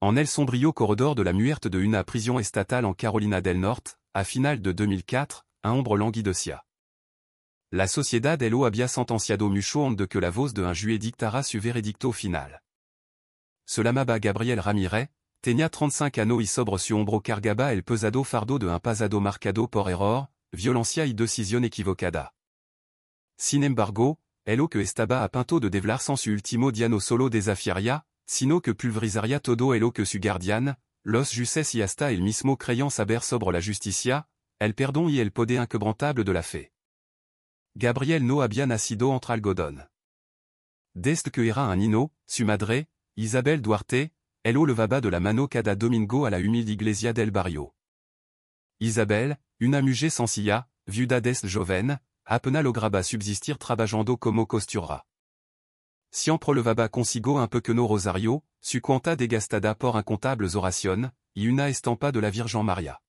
En el sombrío corredor de la muerte de una prisión estatal en Carolina del Norte, à final de 2004, un hombre languidocia. La sociedad lo había sentenciado mucho antes de que la voz de un juez dictara su veredicto final. Se llamaba Gabriel Ramírez, tenía 35 años y sobre su hombro cargaba el pesado fardo de un pasado marcado por error, violencia y decisión equivocada. Sin embargo, lo que estaba a punto de develar sans su último día no solo desafiaría, sino que pulverizaría todo lo que su guardián, los jueces y hasta el mismo creían saber sobre la justicia, el perdón y el poder inquebrantable de la fe. Gabriel no había nacido entre algodón. Desde que era un niño, su madre, Isabel Duarte, lo levaba de la mano cada domingo a la humilde iglesia del barrio. Isabel, una mujer sencilla, viuda desde joven, apenas lograba subsistir trabajando como costurera. Siempre levaba consigo un pequeño rosario, su cuenta desgastada por incontables oraciones, y una estampa de la Virgen María.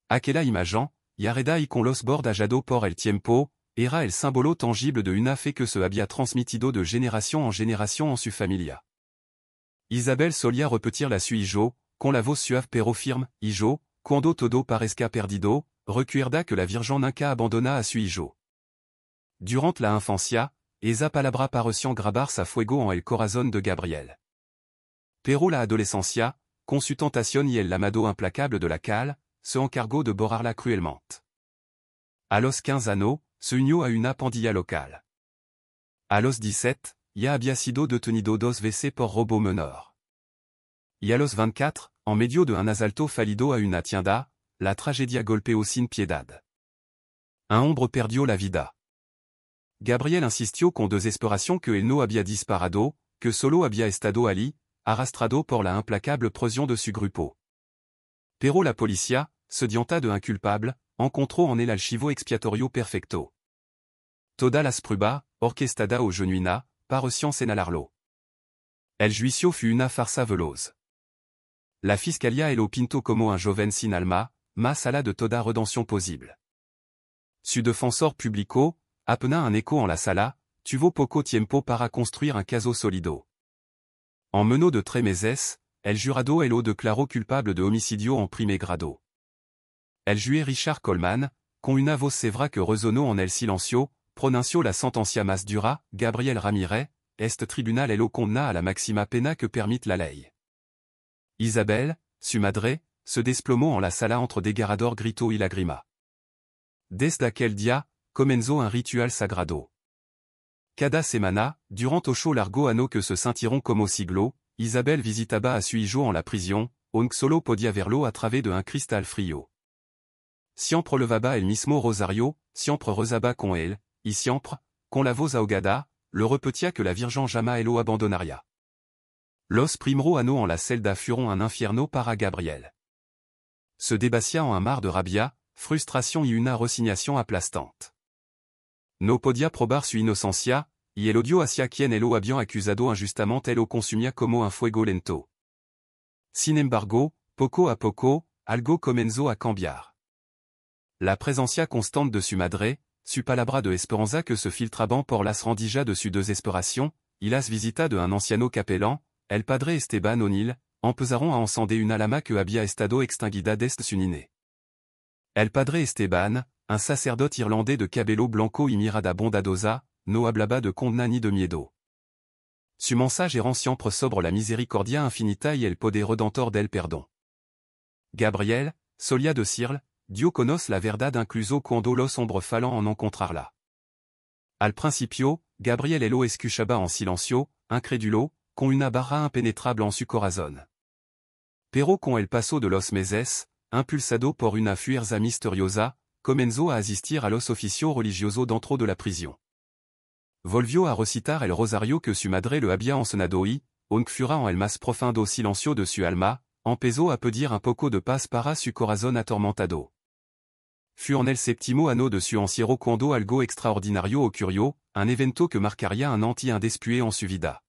Aquella imagen, y arreda y con los bordajado por el tiempo, era el símbolo tangible de una fe que se había transmitido de génération en génération en su familia. Isabel solía repetir la su hijo, con la voz suave pero firme, hijo, cuando todo parezca perdido, recuerda que la Virgen nunca abandona a su hijo. Durant la infancia, esa palabra parecían grabarse a fuego en el corazón de Gabriel. Pero la adolescencia, con su tentación y el llamado implacable de la cal, se encargó de borrarla cruelmente. A los 15 años, se unió a una pandilla local. A los 17, ya había sido detenido 2 veces por robo menor. Y a los 24, en medio de un asalto fallido a una tienda, la tragedia golpeó sin piedad. Un hombre perdió la vida. Gabriel insistió con desesperación que él no había disparado, que solo había estado allí, arrastrado por la implacable presión de su grupo. Pero la policía, sedienta de un culpable, encontró en el archivo expiatorio perfecto. Todas las pruebas, orquestada o genuina, parecían señalarlo. El juicio fue una farsa veloz. La fiscalía lo pintó como un joven sin alma, más allá de toda redención posible. Su defensor publicó, apenas un eco en la sala, tuvo poco tiempo para construir un caso sólido. En menos de 3 meses, el jurado lo declaró culpable de homicidio en primer grado. El juez Richard Coleman, con una voz sévère que resonó en el silencio, pronunció la sentencia más dura. Gabriel Ramírez, este tribunal lo condena a la máxima pena que permite la ley. Isabel, su madre, se desplomó en la sala entre desgarrador grito y lágrima. Desde aquel día, comenzó un ritual sagrado. Cada semana, durant 8 largo años que se sentiront como siglo, Isabel visitaba a su hijo en la prisión, aunque solo podía verlo a través de un cristal frío. Siempre levaba el mismo rosario, siempre rezaba con él, y siempre, con la voz ahogada, le repetía que la Virgen jamais lo abandonaría. Los primeros años en la celda fueron un infierno para Gabriel. Se débatía en un mar de rabia, frustration y una resignación aplastante. No podía probar su inocencia, y el odio hacia quien lo habían acusado injustamente lo consumía como un fuego lento. Sin embargo, poco a poco, algo comenzó a cambiar. La presencia constante de su madre, su palabra de esperanza que se filtraban por las rendijas de su desesperación, y las visitas de un anciano capelán, el padre Esteban O'Neill, empezaron a encender una llama que había estado extinguida desde su niñez. El padre Esteban, un sacerdote irlandés de cabello blanco y mirada bondadosa, no hablaba de condena ni de miedo. Su mensaje era siempre sobre la misericordia infinita y el poder redentor del perdón. Gabriel, solía decirle, Dios conoce la verdad incluso cuando los hombres fallan en encontrarla. Al principio, Gabriel lo escuchaba en silencio, incrédulo, con una barra impenetrable en su corazón. Pero con el paso de los meses, impulsado por una fuerza misteriosa, comenzó a asistir a los oficios religiosos dentro de la prisión. Volvió a recitar el rosario que su madre le había enseñado y, aunque fuera en el más profundo silencio de su alma, empezó a pedir un poco de paz para su corazón atormentado. Fue en el séptimo año de su encierro cuando algo extraordinario ocurrió, un evento que marcaría un anti-indespué en su vida.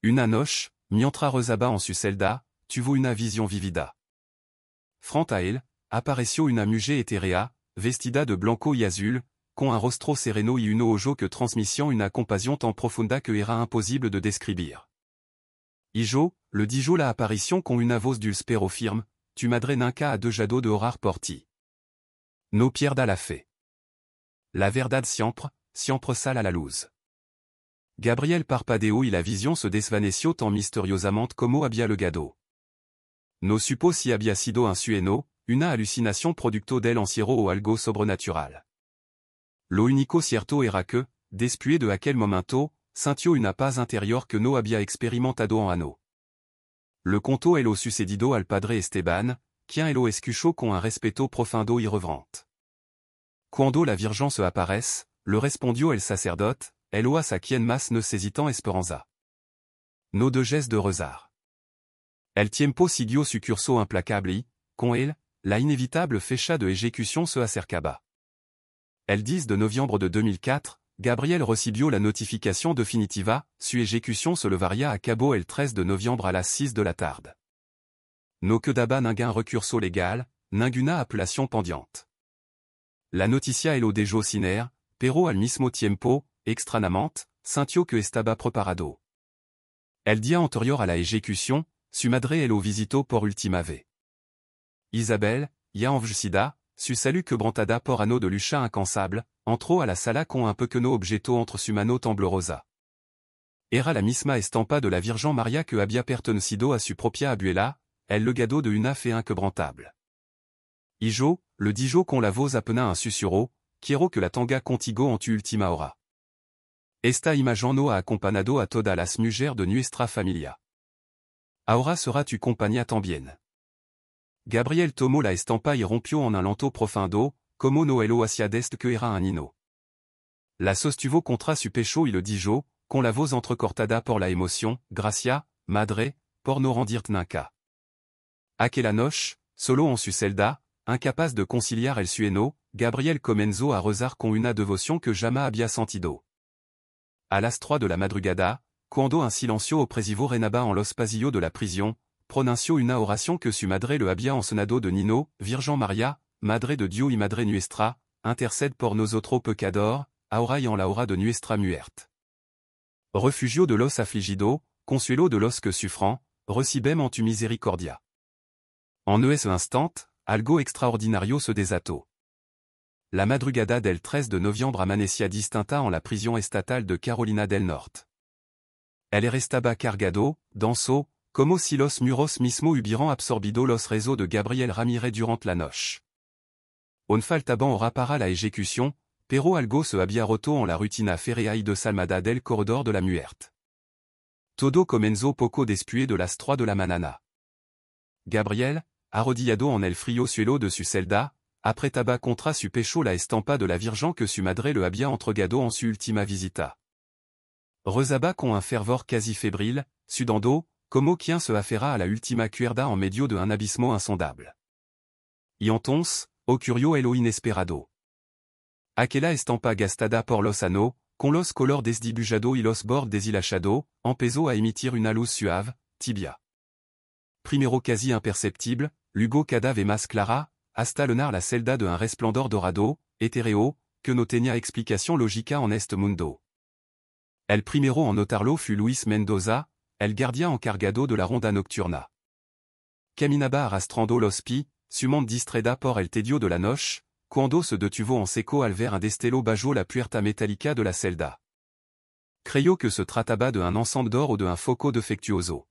Una noche, mientras rezaba en su celda, tuvo una visión vivida. Frente a él, apareció una mujer etérea, vestida de blanco y azul, con un rostro sereno y un ojo que transmitían una compasión tan profunda que era imposible de describir. Hijo, le dijo la apparition con una voz dulspero firme, tu madre nunca a dejado de orar por ti. No pierda la fe. La verdad siempre sale a la luz. Gabriel parpadeo y la vision se desvaneció tan misteriosamente como había legado. No supo si había sido un sueño, una alucinación producto del encierro o algo sobrenatural. Lo único cierto era que, después de aquel momento, sintió una paz interior que no había experimentado en ano. Le contó el lo sucedido al padre Esteban, quien el lo escuchó con un respeto profundo y reverente. Cuando la Virgen se aparece, le respondió el sacerdote, el oa sa quien más necesitan esperanza. No dejes de rezar. El tiempo siguió su curso implacable y, con él, la inévitable fecha de ejecución se acercaba. El 10 de noviembre de 2004, Gabriel recibió la notificación definitiva, su ejecución se levaría a cabo el 13 de noviembre a las 6 de la tarde. No quedaba ningún recurso legal, ninguna apelación pendiente. La noticia el lo dejó ciner, pero al mismo tiempo, extrañamente, sintió que estaba preparado. El día anterior a la ejecución, su madre el lo visitó por última vez. Isabel, ya envejecida, su salud quebrantada por ano de lucha incansable, entró a la sala con un pequeño objeto entre su mano temblorosa. Era la misma estampa de la Virgen María que había pertenecido a su propia abuela, el legado de una fe inquebrantable. Y yo, le dijo con la voz apenas un susurro, quiero que la tenga contigo en tu última hora. Esta imagen no ha acompañado a todas las mujeres de nuestra familia. Ahora será tu compañía también. Gabriel tomó la estampa y rompió en un lento profundo, como no lo hacía desde que era un niño. La sostuvo contra su pecho y le dijo, con la voz entrecortada por la emoción, gracia, madre, por no rendirte nunca. Aquella noche, solo en su celda, incapaz de conciliar el sueño, Gabriel comenzó a rezar con una devoción que jamais había sentido. A las 3 de la madrugada, cuando un silencio opresivo renaba en los pasillos de la prisión, pronunció una oración que su madre le había enseñado de niño, Virgen María, Madre de Dios y Madre nuestra, intercede por nosotros pecadores, ahora y en la hora de nuestra muerte. Refugio de los afligidos, consuelo de los que sufren, recibem en tu misericordia. En ese instant, algo extraordinario se desató. La madrugada del 13 de noviembre amanecía distinta en la prisión estatal de Carolina del Norte. El restaba cargado, denso, como si los muros mismo hubieran absorbido los rezos de Gabriel Ramírez durante la noche. On faltaba hora para la ejecución, pero algo se había roto en la rutina férrea y desalmada del corredor de la muerte. Todo comenzó poco después de las 3 de la mañana. Gabriel, arrodillado en el frío suelo de su celda, apretaba contra su pecho la estampa de la Virgen que su madre le había entregado en su última visita. Rezaba con un fervor quasi febril, sudando, como quien se aferra a la última cuerda en medio de un abismo insondable. Y entonces, ocurrió el lo inesperado. Aquella estampa gastada por los años, con los color desdibujado y los bordes deshilachado, empezó a emitir una luz suave, tibia. Primero casi imperceptible, luego cada vez más clara, hasta llenar la celda de un resplandor dorado, etéreo, que no tenía explicación lógica en este mundo. El primero en notarlo fut Luis Mendoza, el guardián encargado de la ronda nocturna. Caminaba arrastrando los pies, su mente distraída por el tedio de la noche, cuando se detuvo en seco al ver un destello bajo la puerta metálica de la celda. Creyó que se trataba de un encendedor o de un foco defectuoso.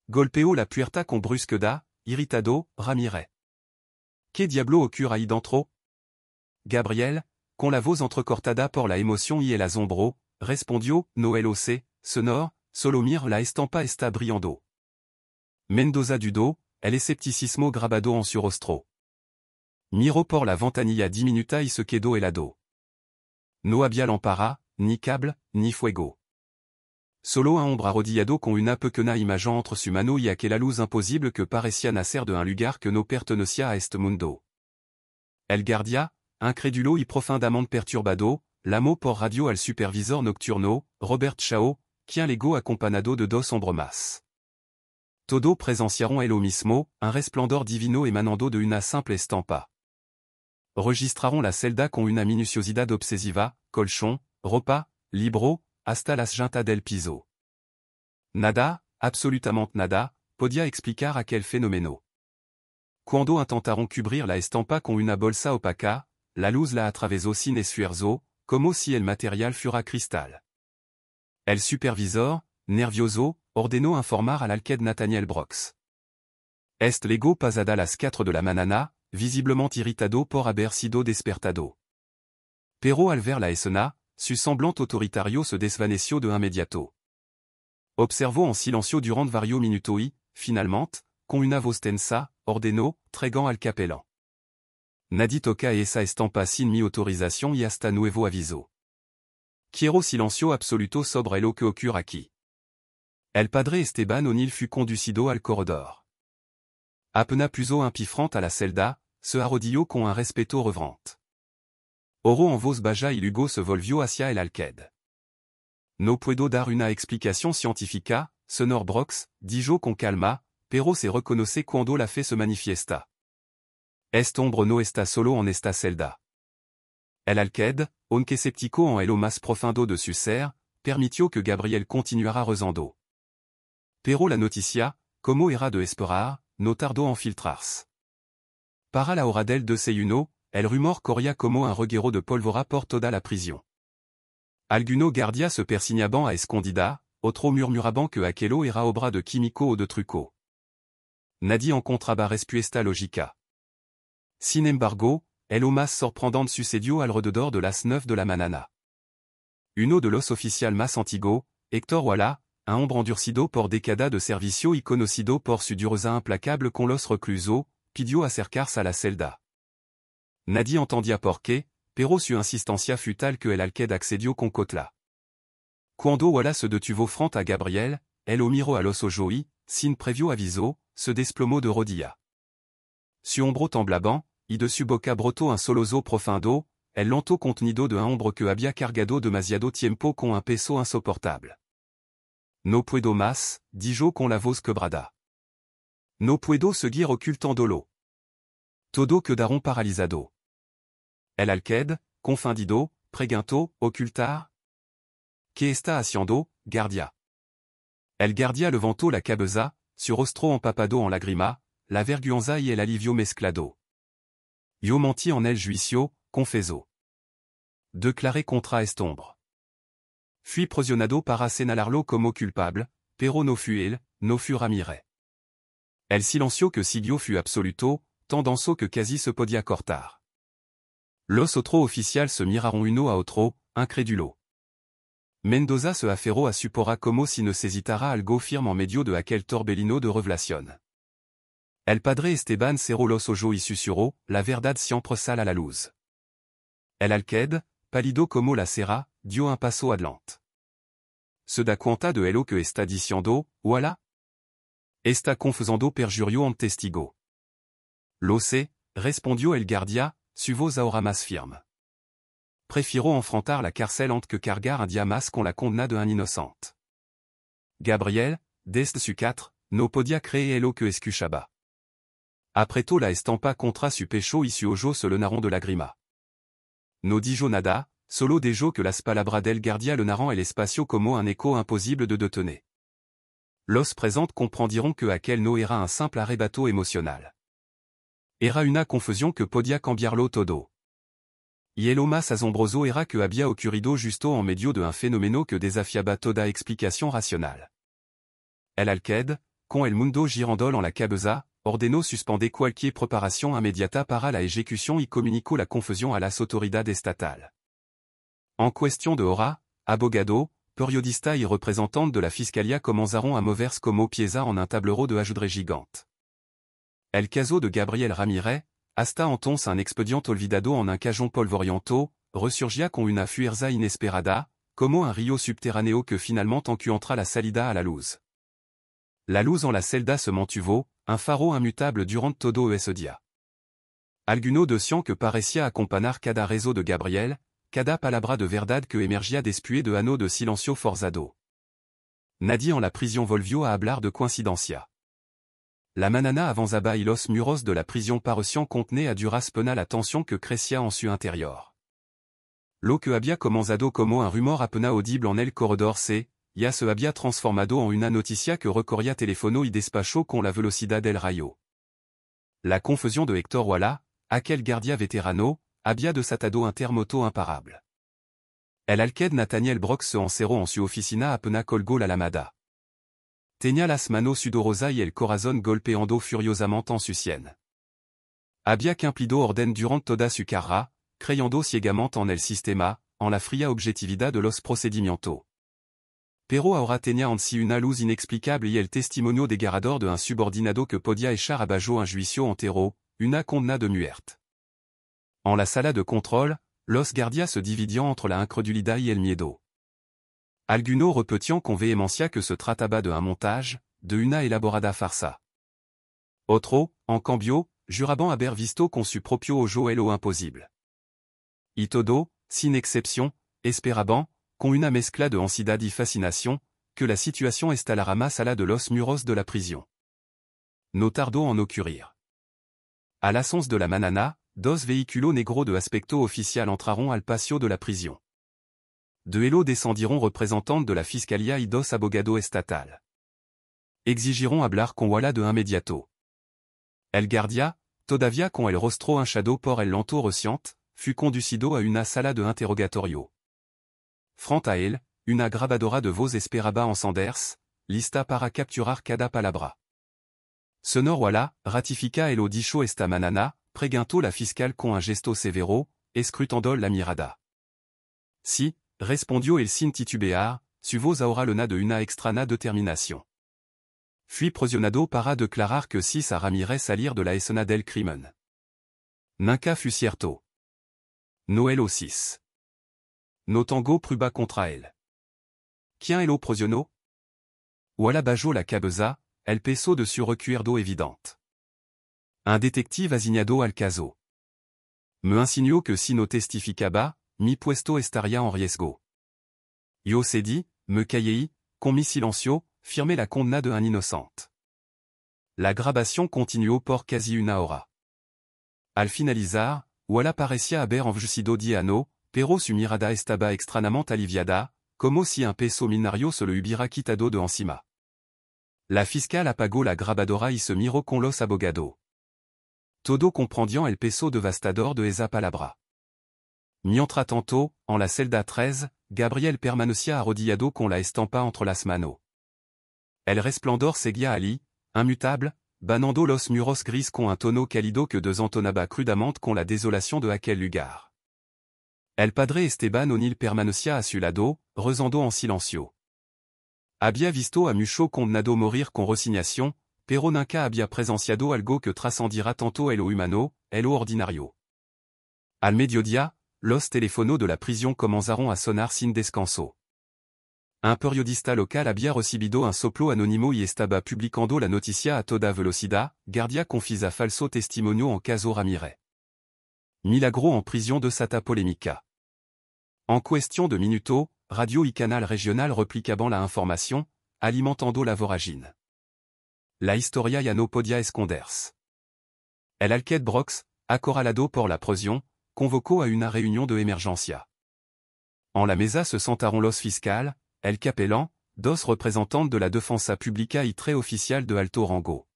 Golpeó la puerta con brusquedad, irritado, Ramírez. ¿Qué diablo ocurre ahí dentro? Gabriel, con la voz entrecortada por la emoción y el asombro, respondió, no lo sé, señor, solo mire la estampa está brillando. Mendoza dudó, el escepticismo grabado en su rostro. Miró por la ventanilla diminuta y se quedó helado. No había lámpara, ni cable, ni fuego. Solo un hombre arrodillado con una pequeña imagen entre su mano y aquella luz imposible que parecía nacer de un lugar que no pertenecía a este mundo. El guardia, incrédulo y profundamente perturbado, llamó por radio al supervisor nocturno, Robert Chao, quien llegó acompañado de 2 hombres más. Todos presenciaron el mismo, un resplandor divino emanando de una simple estampa. Registraron la celda con una minuciosidad obsesiva, colchón, ropa, libro, hasta las llantas del piso. Nada, absolutamente nada, podia explicar aquel fenomeno. Quando intentaron cubrir la estampa con una bolsa opaca, la luz la atravesó sin esfuerzo, como si el material fuera cristal. El supervisor, nervioso, ordenó informar al alcalde Nathaniel Brox. Est lego pasada las 4 de la manana, visiblement irritado por haber sido despertado. Pero al ver la escena, su semblante autoritario se desvaneció de inmediato. Observó en silencio durant varios minutos y, finalmente, con una voz tensa, ordenó, traigan al capelán. Nadie toca esa estampa sin mi autorización y hasta nuevo aviso. Quiero silencio absoluto sobre lo que ocurre aquí. El padre Esteban O'Neill fut conducido al corredor. Apena puso un pifrant a la celda, se arrodilló con un respeto reverent. Oro en voz baja y luego se volvió hacia el alcalde. No puedo dar una explicación científica, señor Brox, dijo con calma, pero se reconoce cuando la fe se manifiesta. Este hombre no está solo en esta celda. El alcalde, aunque escéptico en lo más profundo de su ser, permitió que Gabriel continuara rezando. Pero la noticia, como era de esperar, no tardó en filtrarse. Para la hora del desayuno, el rumor corría como un reguero de pólvora por toda la prisión. Alguno guardia se persignaban a escondida, otro murmuraban que aquello era obra de químico o de truco. Nadie encontraba respuesta lógica. Sin embargo, el más sorprendente sucedió alrededor de las 9 de la mañana. Uno de los oficiales más antiguos, Héctor Walla, un hombre endurcido por décadas de servicio y conocido por su dureza implacable con los reclusos, pidió acercarse a la celda. Nadie entendía por qué, pero su insistencia fut tal que el alcalde accedió con cotla. Cuando Walla se detuvo frente a Gabriel, él lo miró a los ojos y, sin previo aviso, se desplomó de rodilla. Su hombro temblaba, y de su boca brotó un solozo profundo, el lento contenido de un hombre que había cargado demasiado tiempo con un peso insoportable. No puedo más, dijo con la voz quebrada. No puedo seguir ocultándolo. Todo quedaron paralizado. El alcalde, confundido, preguntó, ocultar? ¿Qué está haciendo, guardia? El guardia levantó la cabeza, su rostro empapado en lágrima, la vergüenza y el alivio mezclado. Yo mentí en el juicio, confesó. Declaré contra este hombre. Fui presionado para señalarlo como culpable, pero no fui él, no fui Ramírez. El silencio que siguió fut absoluto, tan denso que casi se podía cortar. Los otros oficiales se miraron uno a otro, incrédulo. Mendoza se aferró a su porra como si necesitara algo firme en medio de aquel torbellino de revelación. El padre Esteban cerró los ojos y susurró, la verdad siempre sale a la luz. El alcalde, pálido como la cera, dio un paso adelante. Se da cuenta de lo que está diciendo, voilà? Está confesando perjurio ante testigo. Lo sé, respondió el guardia, su voz ahora más firme. Prefiero enfrentar la cárcel antes que cargar un día más con la condena de un inocente. Gabriel, desde su 4, no podía creer lo que escuchaba. Apretó la estampa contra su pecho y su ojo se llenaron de lágrima. No dijo nada, solo dijo que las palabras del guardia llenaron el espacio como un eco imposible de detener. Los presentes comprendieron que aquel no era un simple arrebato emocional. Era una confusión que podía cambiarlo todo. Y lo más asombroso era que había ocurrido justo en medio de un fenómeno que desafiaba toda explicación racional. El alcalde, con el mundo girandol en la cabeza, ordenó suspender cualquier preparación inmediata para la ejecución y comunicó la confusión a las autoridades estatales. En cuestión de hora, abogado, periodista y representante de la fiscalía comenzaron a moverse como pieza en un tablero de ajedrez gigante. El caso de Gabriel Ramírez, hasta entonces un expediente olvidado en un cajón polvoriento, resurgía con una fuerza inesperada, como un río subterráneo que finalmente encuentra la salida a la luz. La luz en la celda se mantuvo, un faro immutable durant todo ese día. Alguno decían que parecía acompañar cada rezo de Gabriel, cada palabra de verdad que emergía después de años de silencio forzado. Nadie en la prisión volvió a hablar de coincidencia. La manana avanzaba y los muros de la prisión parecían contener a duras penas la tensión que crecía en su interior. Lo que había comenzado como un rumor apenas audible en el corredor se, ya se había transformado en una noticia que recorría teléfono y despacho con la velocidad del rayo. La confusion de Héctor Walla, aquel guardia veterano, había desatado un terremoto imparable. El alqued Nathaniel Brox se encerró en su oficina apenas colgó la lamada. Tenía las manos sudorosas y el corazón golpeando furiosamente en su sien. Había cumplido orden durante toda su carrera, creyendo ciegamente en el sistema, en la fría objetividad de los procedimientos. Pero ahora tenía en sí una luz inexplicable y el testimonio desgarrador de un subordinado que podía echar abajo un juicio entero, una condena de muerte. En la sala de contrôle, los guardias se dividian entre la incredulidad y el miedo. Algunos repetían con vehemencia que se trataba de un montage, de una elaborada farsa. Otros, en cambio, juraban haber visto con su propio ojo lo imposible. Y todo, sin excepción, esperaban, con una mezcla de ansiedad y fascinación, que la situación estalara más allá de los muros de la prisión. No tardó en ocurrir. A las 11 de la mañana, dos vehículos negros de aspecto oficial entraron al patio de la prisión. De ello descendieron representantes de la fiscalía y dos abogados estatal. Exigieron hablar con Walla de inmediato. El guardia, todavía con el rostro hinchado por el llanto reciente, fut conducido a una sala de interrogatorio. Frente a él, una grabadora de voz esperaba en Sanders, lista para capturar cada palabra. Señor Walla, ratifica el dicho esta mañana, preguntó la fiscal con un gesto severo, escrutando la mirada. Sí, respondió el sin titubear, su voz ahora llena de una extraña determinación. Fui presionado para declarar que si a Ramírez salir de la escena del crimen. Nunca fut cierto. Noel o 6. No tango prueba contra él. Quien lo presionó? Walla bajó la cabeza, el peso de su recuerdo evidente. Un détective asignado al caso. Me insinuó que si no testificaba, mi puesto estaría en riesgo. Yo cedí, me callei, con mi silencio, firmé la condena de un inocente. La grabación continuó por casi una hora. Al finalizar, Walla parecía haber envejecido 10 años, pero su mirada estaba extrañamente aliviada, como si un peso millonario se lo hubiera quitado de encima. La fiscal apagó la grabadora y se miró con los abogados. Todo comprendió el peso devastador de esa palabra. Mientras tanto, en la celda 13, Gabriel permanecía arrodillado con la estampa entre las manos. El resplandor seguía allí, immutable, banando los muros gris con un tono cálido que desentonaba crudamente con la desolación de aquel lugar. El padre Esteban O'Neill permanecía a su lado, rezando en silencio. Había visto a muchos condenados morir con resignación, pero nunca había presenciado algo que trascendiera tanto lo humano, lo ordinario. Al mediodía, los teléfonos de la prisión comenzaron a sonar sin descanso. Un periodista local había recibido un soplo anónimo y estaba publicando la noticia a toda velocidad, guardia confisa falso testimonio en caso Ramírez. Milagro en prisión desata polémica. En cuestión de minutos, radio y canal regional replicaban la información, alimentando la voragine. La historia ya no podía esconderse. El alqued Brox, acorralado por la presión, convocó a una reunión de emergencia. En la mesa se sentaron los fiscal, el capellán, dos representantes de la defensa pública y tres oficiales de alto rango.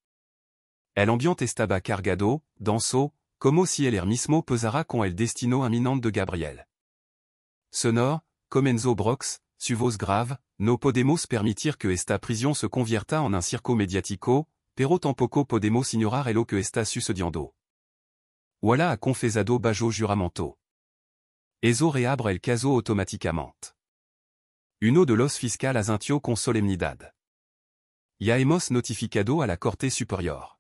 El ambiente estaba cargado, denso, como si el mismo pesara con el destino inminente de Gabriel. Señor, comenzó Brox, su voz grave, no podemos permitir que esta prisión se convierta en un circo mediático, pero tampoco podemos ignorar lo que está sucediendo. Walla ha confesado bajo juramento. Eso reabre el caso automáticamente. Uno de los fiscales asintió con solemnidad. Ya hemos notificado a la Corte Superior.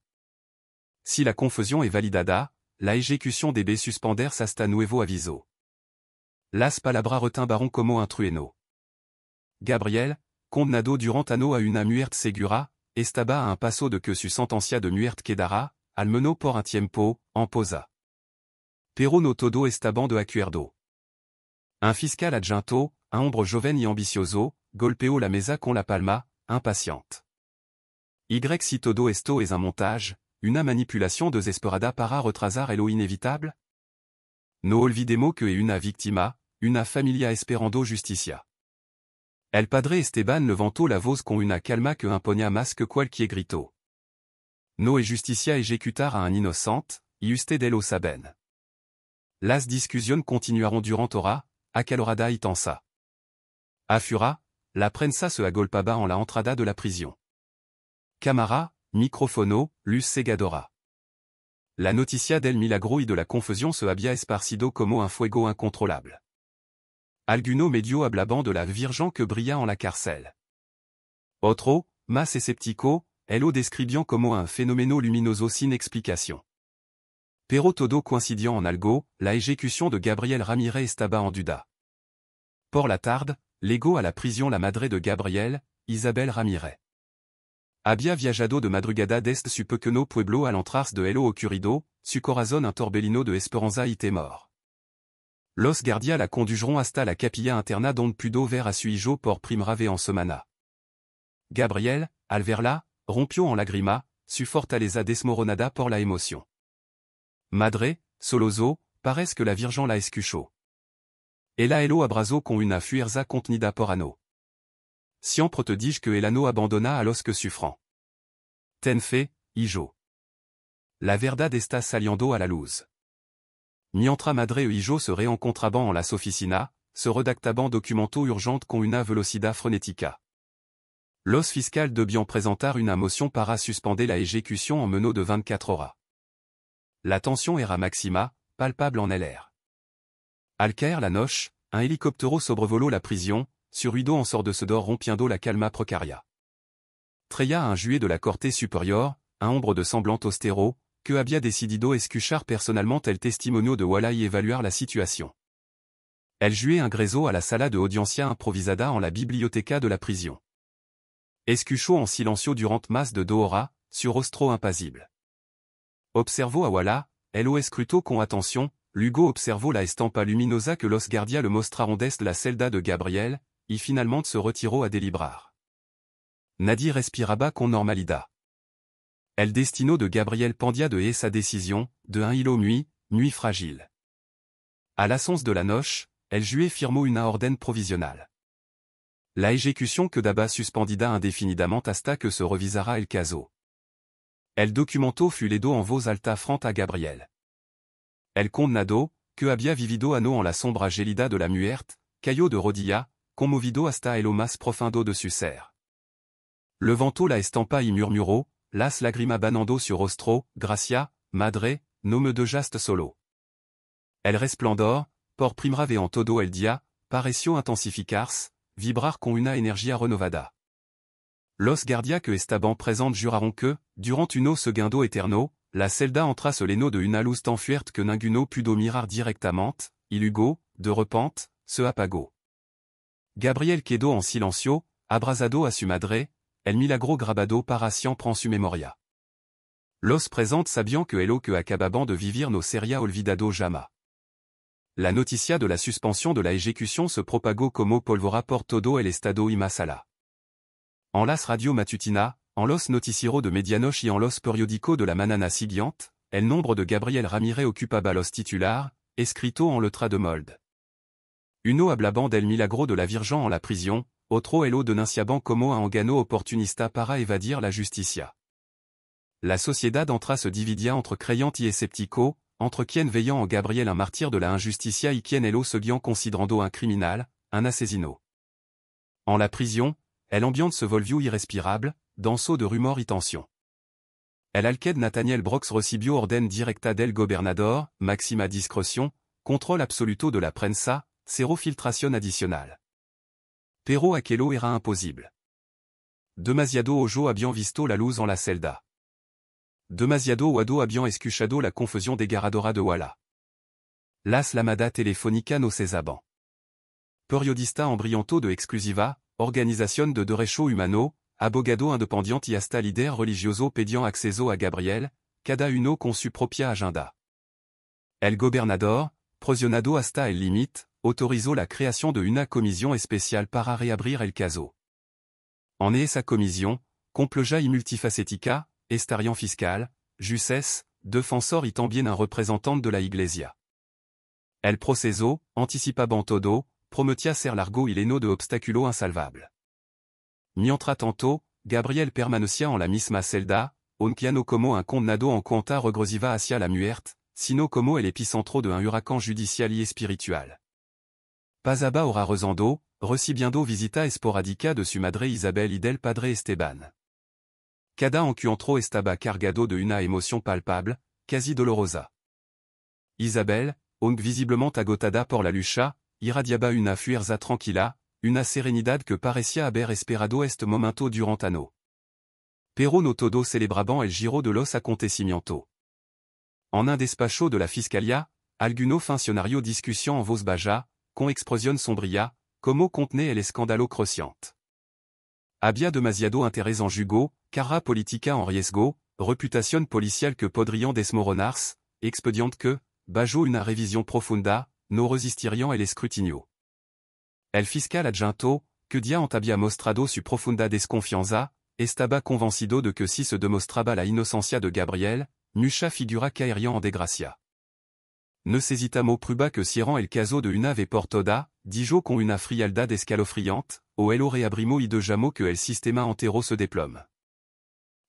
Si la confusión es validada, la ejecución debe suspenderse hasta nuevo aviso. Las palabras retumbaron como un trueno. Gabriel, condenado durante años a una muerte segura, estaba a un paso de que su sentencia de muerte quedara, al menos por un tiempo, en posa. Pero no todo estaba de acuerdo. Un fiscal adjunto, un hombre joven y ambicioso, golpeó la mesa con la palma, impaciente. Si todo esto es un montage, una manipulación desesperada para retrasar lo inevitable? No olvidemos que es una víctima, una familia esperando justicia. El padre Esteban levantó la voz con una calma que imponía más que cualquier grito. No es justicia ejecutar a un inocente, y usted lo saben. Las discussions continuaron durant hora, acalorada y tensa. Afura, la prensa se agolpaba en la entrada de la prisión. Cámara, micrófono, luz cegadora. La noticia del milagro y de la confusión se había esparcido como un fuego incontrolable. Alguno medio hablaban de la Virgen que brilla en la cárcel. Otro, más escéptico, lo describian como un fenómeno luminoso sin explicación. Pero todo coincidió en algo, la ejecución de Gabriel Ramírez estaba en duda. Por la tarde, llegó a la prisión la madre de Gabriel, Isabel Ramírez. Había viajado de madrugada desde su pequeño pueblo al entrarse de lo ocurrido, su corazón un torbellino de esperanza y temor. Los guardias la conduiront hasta la capilla interna donde pudo ver a su hijo por primera vez en semana. Gabriel, al verla, rompió en lágrima, su fortaleza desmoronada por la emoción. Madre, soloso, parece que la Virgen la escuchó. Ella lo abrazó con una fuerza contenida por ano. Siempre te dije que el ano abandona a los que sufren. Ten fe, hijo. La verdad está saliendo a la luz. Mientras madre e hijo se reencontraban en las oficinas, se redactaban documentos urgentes con una velocidad frenética. Los fiscales debían presentar una moción para suspender la ejecución en menos de 24 horas. La tension era máxima, palpable en el air. Al caer la noche, un hélicoptero sobrevoló la prisión, surhuido en ensordecedor rompiendo la calma precaria. Traía un juez de la Corte Superior, un hombre de semblante austero, que había decidido escuchar personalmente el testimonio de Walla y evaluar la situación. El juez ingresó a la sala de audiencia improvisada en la biblioteca de la prisión. Escuchó en silencio durant más de 2 horas, su rostro impasible. Observó a Walla, lo escrutó con atención, luego observó la estampa luminosa que los guardias le mostraron desde la celda de Gabriel, y finalmente se retiró a deliberar. Nadie respiraba con normalidad. El destino de Gabriel pendía de sa décision, de un hilo muy fragile. A las 11 de la noche, el juez firmó una orden provisional. La ejecución quedaba suspendida indefinidamente hasta que se revisara el caso. El documento fut leído en voz alta frente a Gabriel. El condenado, que había vivido ano en la sombra gélida de la muerte, cayó de rodillas, conmovido hasta el más profundo de su ser. Levantó la estampa y murmuró, las lágrimas banando su rostro, gracia, madre, no me dejaste solo. El resplandor, por primera vez en todo el día, pareció intensificarse, vibrar con una energía renovada. Los guardias que estaban presentes juraron que, durant uno segundo eterno, la celda entra se leno de una luz tan fuerte que ninguno pudo mirar directamente, y luego, de repente, se apagó. Gabriel quedó en silencio, abrazado a su madre, el milagro grabado para siempre en su memoria. Los presentes sabían que lo que acababan de vivir no sería olvidado jamais. La noticia de la suspension de la ejecución se propagó como pólvora por todo el estado y más allá. En las radio matutina, en los noticieros de medianoche y en los periódicos de la mañana siguiente, el nombre de Gabriel Ramírez ocupaba los titulares, escrito en letra de molde. Uno hablaban del milagro de la Virgen en la prisión, otro lo denunciaban como un órgano oportunista para evadir la justicia. La sociedad entra se dividía entre creyentes y escépticos, entre quien veían en Gabriel un martyr de la injusticia y quien lo seguían considerando un criminal, un asesino. En la prisión, el ambiente se volvió irrespirable, denso de rumors y tension. El alcalde Nathaniel Brox recibió orden directa del gobernador, máxima discreción, control absoluto de la prensa, cero filtración adicional. Pero aquello era imposible. Demasiado ojo habían visto la luz en la celda. Demasiado oado habían escuchado la confusión desgarradora de Walla. Las llamadas telefónicas no cesaban. Periodista embriento de exclusiva, organización de derecho humano, abogado independiente y hasta líder religioso pedían acceso a Gabriel, cada uno con su propia agenda. El gobernador, presionado hasta el límite, autorizó la creación de una comisión especial para reabrir el caso. En esa comisión, compleja y multifacética, estarían fiscal, jueces, defensor y también un representante de la Iglesia. El proceso, anticipaban todo, prometia ser largo ileno de obstaculo insalvable. Mientra tanto, Gabriel permanecia en la misma celda, aunque como un condado en cuenta regresiva hacia la muerte, sino como el epicentro de un huracán judicial y espiritual. Pasaba hora rezando, recibiendo visita esporádica de su madre Isabel y del padre Esteban. Cada encuentro estaba cargado de una emoción palpable, casi dolorosa. Isabel, aunque visiblement agotada por la lucha, irradiaba una fuerza tranquila, una serenidad que parecía haber esperado este momento durant ano. Pero no todo celebraban el giro de los acontecimientos. En un despacho de la fiscalia, alguno funcionario discussion en voz baja, con expresión sombría, como contenait el escándalo creciente. Había demasiado interés en jugo, carra politica en riesgo, reputación policial que podrían desmoronarse, expedient que, bajo una revisión profunda, no resistirian el escrutinio. El fiscal adjunto, que diant había mostrado su profunda desconfianza, estaba convencido de que si se demostraba la inocencia de Gabriel, mucha figura caerían en desgracia. Necesitamos prueba que cierran el caso de una vez por toda, dijo con una frialdad escalofriante, o el reabrimo y dejamos que el sistema entero se desplome.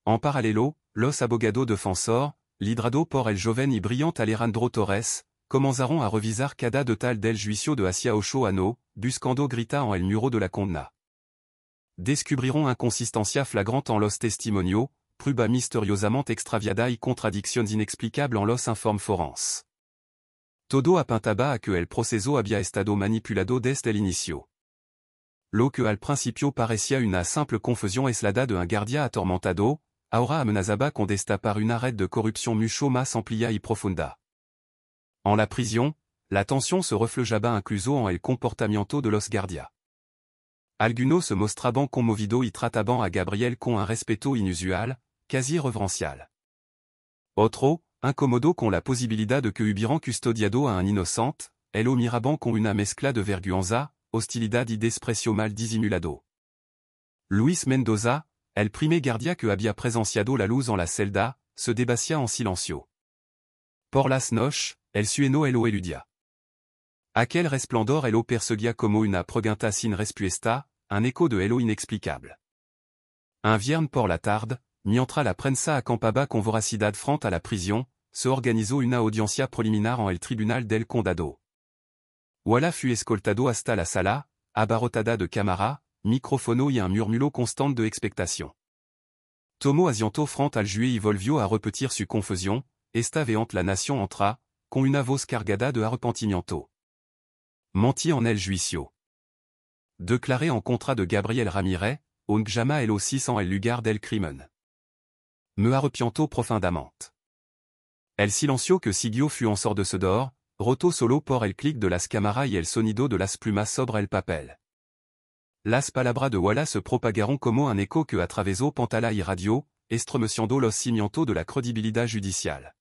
En paralelo, los abogados defensor, lidrado por el joven y brillante Alejandro Torres, comenzaron a revisar cada detalle del juicio de hacia 8 años, buscando grita en el muro de la condena. Descubriron inconsistencia flagrante en los testimonios, prueba misteriosamente extraviada y contradicciones inexplicables en los informes forenses. Todo apuntaba a que el proceso había estado manipulado desde el inicio. Lo que al principio parecía una simple confusión aislada de un guardia atormentado, ahora amenazaba con destapar una red de corrupción mucho más amplia y profunda. En la prisión, la tensión se reflejaba incluso en el comportamiento de los guardias. Algunos se mostraban conmovidos y trataban a Gabriel con un respeto inusual, casi reverencial. Otro, incómodo con la posibilidad de que hubieran custodiado a un inocente, el lo miraban con una mezcla de vergüenza, hostilidad y desprecio mal disimulado. Luis Mendoza, el primer guardia que había presenciado la luz en la celda, se debatía en silencio. Por las noches, el sueno lo eludia. Aquel resplandor lo perseguía como una pregunta sin respuesta, un écho de lo inexplicable. Un viernes por la tarde, mientras la prensa acampaba con voracidad frente a la prisión, se organizó una audiencia preliminar en el tribunal del condado. Walla fut escoltado hasta la sala, abarrotada de cámara, micrófono y un murmullo constant de expectación. Tomó asiento frente al juez y volvió a repetir su confusión, esta vez la nación entra, con una voz cargada de arrepentimiento. Menti en el juicio. Declaré en contra de Gabriel Ramírez, aunque jamais el aussi sans el lugar del crimen. Me arrepiento profundamente. El silencio que siguió fut en ensordecedor, roto solo por el clic de las cámaras y el sonido de las plumas sobre el papel. Las palabras de Walla se propagaron como un écho que atravesó pantalla y radio, estremeciendo los cimientos de la credibilidad judicial.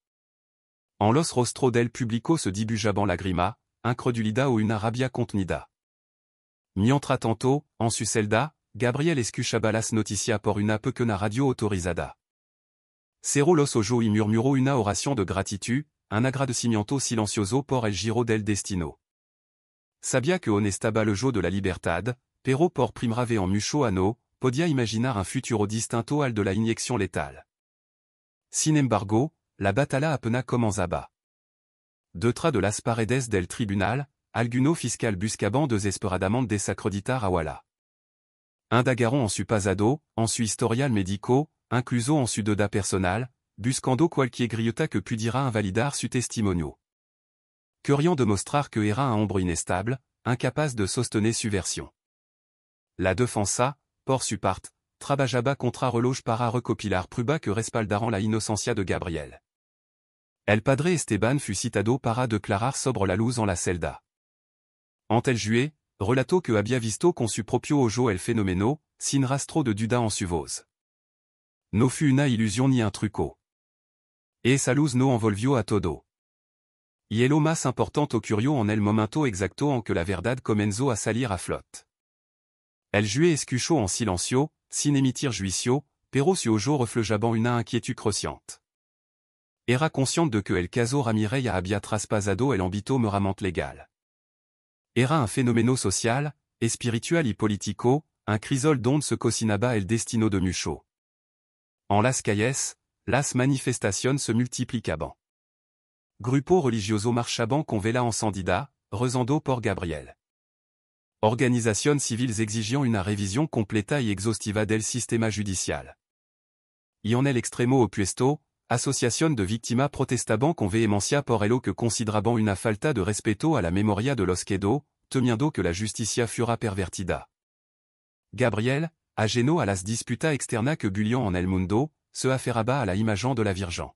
En los rostros del público se dibujaban lágrimas, incredulidad o una rabia contenida. Mientras tanto, en su celda, Gabriel escuchaba las noticias por una pequeña radio autorizada. Cerró los ojos y murmuró una oración de gratitud, un agradecimiento silencioso por el giro del destino. Sabía que on estaba el jour de la libertad, pero por primera vez en mucho ano, podía imaginar un futuro distinto al de la inyección letal. Sin embargo, la batalla apenas comenzaba. Detrás de las paredes del tribunal, alguno fiscal buscaban desesperadamente desacreditar a Walla. Indagaron en su pasado, en su historial médico, incluso en su deuda personal, buscando cualquier grieta que pudiera invalidar su testimonio. Querían demostrar que era un hombre inestable, incapaz de sostener su versión. La defensa, por su parte, trabajaba contra reloj para recopilar pruebas que respaldaran la inocencia de Gabriel. El padre Esteban fut citado para declarar sobre la luz en la celda. Ante el juez, relató que había visto con su propio ojo el fenómeno, sin rastro de duda en su voz. No fut una ilusión ni un truco. Esa luz no envolvió a todo. Y el lo más importante ocurrió en el momento exacto en que la verdad comenzó a salir a flote. El juez escuchó en silencio, sin emitir juicio, pero su ojo reflejaba una inquietud creciente. Era consciente de que el caso Ramírez había traspasado el ámbito meramente legal. Era un phénoméno social, et spiritual y politico, un crisol donde se cocinaba el destino de Mucho. En las calles, las manifestaciones se multiplicaban. Grupo religioso marchaban con vela encendida, rezando por Gabriel. Organizaciones civiles exigiant una revisión completa y exhaustiva del sistema judicial. Y en el extremo opuesto, asociación de víctimas protestaban con vehemencia por el que consideraban una falta de respeto a la memoria de los quedó, temiendo que la justicia fuera pervertida. Gabriel, ajeno a las disputas externas que bullían en el mundo, se aferraba a la imagen de la Virgen.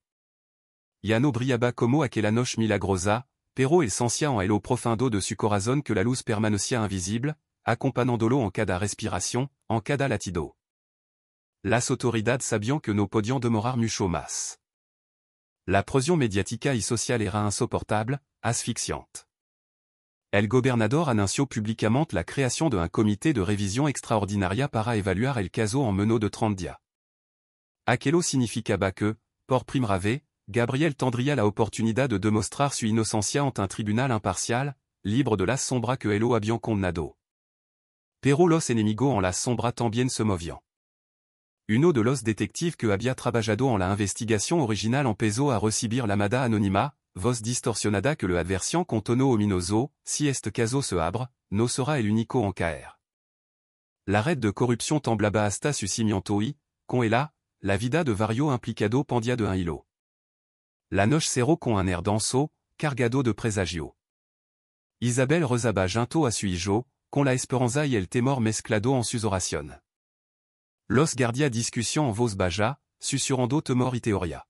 Ya no brillaba como aquella noche milagrosa, pero el sentia en el profundo de su corazón que la luz permanecía invisible, acompañándolo en cada respiración, en cada latido. Las autoridades sabían que no podían demorar mucho más. La presión mediática y social era insoportable, asfixiante. El gobernador anunció públicamente la creación de un comité de révision extraordinaria para evaluar el caso en menos de 30 días. Aquello significaba que, por primera vez, Gabriel tendría la oportunidad de demostrar su inocencia ante un tribunal imparcial, libre de las sombras que ello habían condenado. Pero los enemigos en las sombras también se movían. Uno de los detectives que había trabajado en la investigación original empezó a recibir llamada anónima, voz distorsionada que le adversion con tono ominoso, si este caso se abre, no será el único en caer. La red de corrupción temblaba hasta su cimiento y, con ella, la vida de varios implicados pendía de un hilo. La noche cerró con un air denso, cargado de presagio. Isabel rezaba junto a su hijo, con la esperanza y el temor mezclado en sus oraciones. Los guardia discusión en voz baja, susurrando temor y teoría.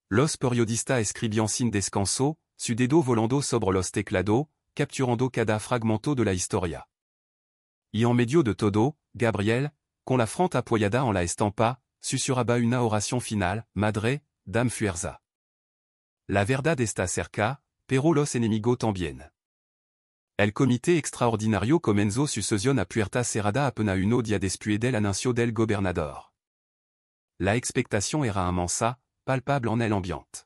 Los periodistas escribían sin descanso, su dedo volando sobre los teclados, capturando cada fragmento de la historia. Y en medio de todo, Gabriel, con la frente apoyada en la estampa, susurraba una oración final, Madre, dame fuerza. La verdad está cerca, pero los enemigos también. El comité extraordinario comenzó su sesión a puerta cerrada apenas uno día después del anuncio del gobernador. La expectación era inmensa, palpable en el ambiente.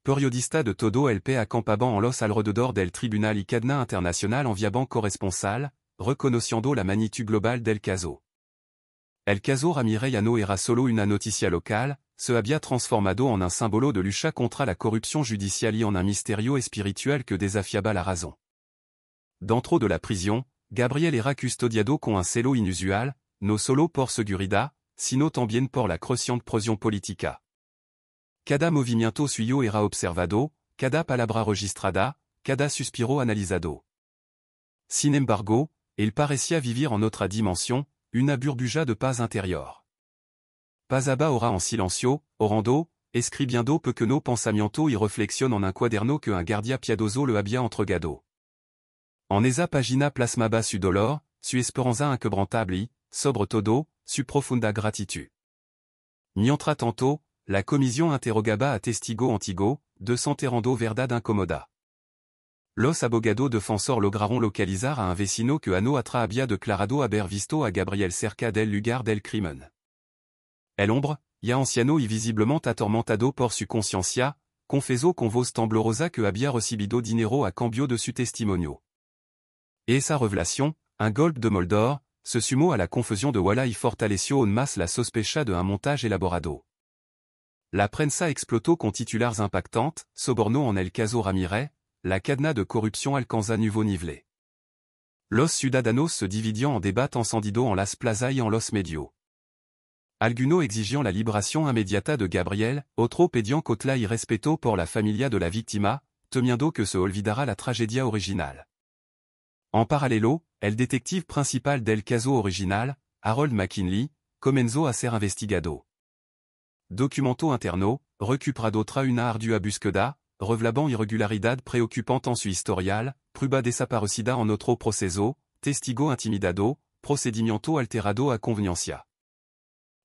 Periodistas de todo el país acampaban en los alrededor del tribunal y cadena internacional enviaban corresponsal, reconociendo la magnitud global del caso. El caso Ramírez ya no era solo una noticia local, se había transformado en un símbolo de lucha contra la corrupción judicial y en un misterio espiritual que desafiaba la razón. Dentro de la prisión, Gabriel era custodiado con un celo inusual, no solo por seguridad, sino también por la creciente presión política. Cada movimiento suyo era observado, cada palabra registrada, cada suspiro analizado. Sin embargo, él parecía vivir en otra dimensión, una burbuja de paz interior. Pasaba ora en silencio, orando, escribiendo pequeños pensamientos y reflexión en un cuaderno que un guardia piadoso le había entregado. En esa página plasmaba su dolor, su esperanza inquebrantable y, sobre todo, su profunda gratitud. Mientras tanto, la comisión interrogaba a testigo antigo, desenterrando verdad incómoda. Los abogados defensores lograron localizar a un vecino que ano atrás había declarado haber visto a Gabriel cerca del lugar del crimen. El hombre, ya anciano y visiblemente atormentado por su conciencia, confesó con voz temblorosa que había recibido dinero a cambio de su testimonio. Esa revelación, un golpe de Moldor, se sumó a la confusión de Walla y fortaleció aún más la sospecha de un montaje elaborado. La prensa explotó con titulares impactantes, soborno en el caso Ramírez, la cadena de corrupción alcanza nuevo nivel. Los ciudadanos se dividian en debats encendidos en las plazas y en los medios. Algunos exigiant la liberación inmediata de Gabriel, otros pedían cotla y respeto por la familia de la víctima, temiendo que se olvidara la tragedia original. En paralelo, el detective principal del caso original, Harold McKinley, comenzó a ser investigado. Documento interno, recuperado tras una ardua búsqueda, revelando irregularidad preocupante en su historial, prueba desaparecida en otro proceso, testigo intimidado, procedimiento alterado a conveniencia.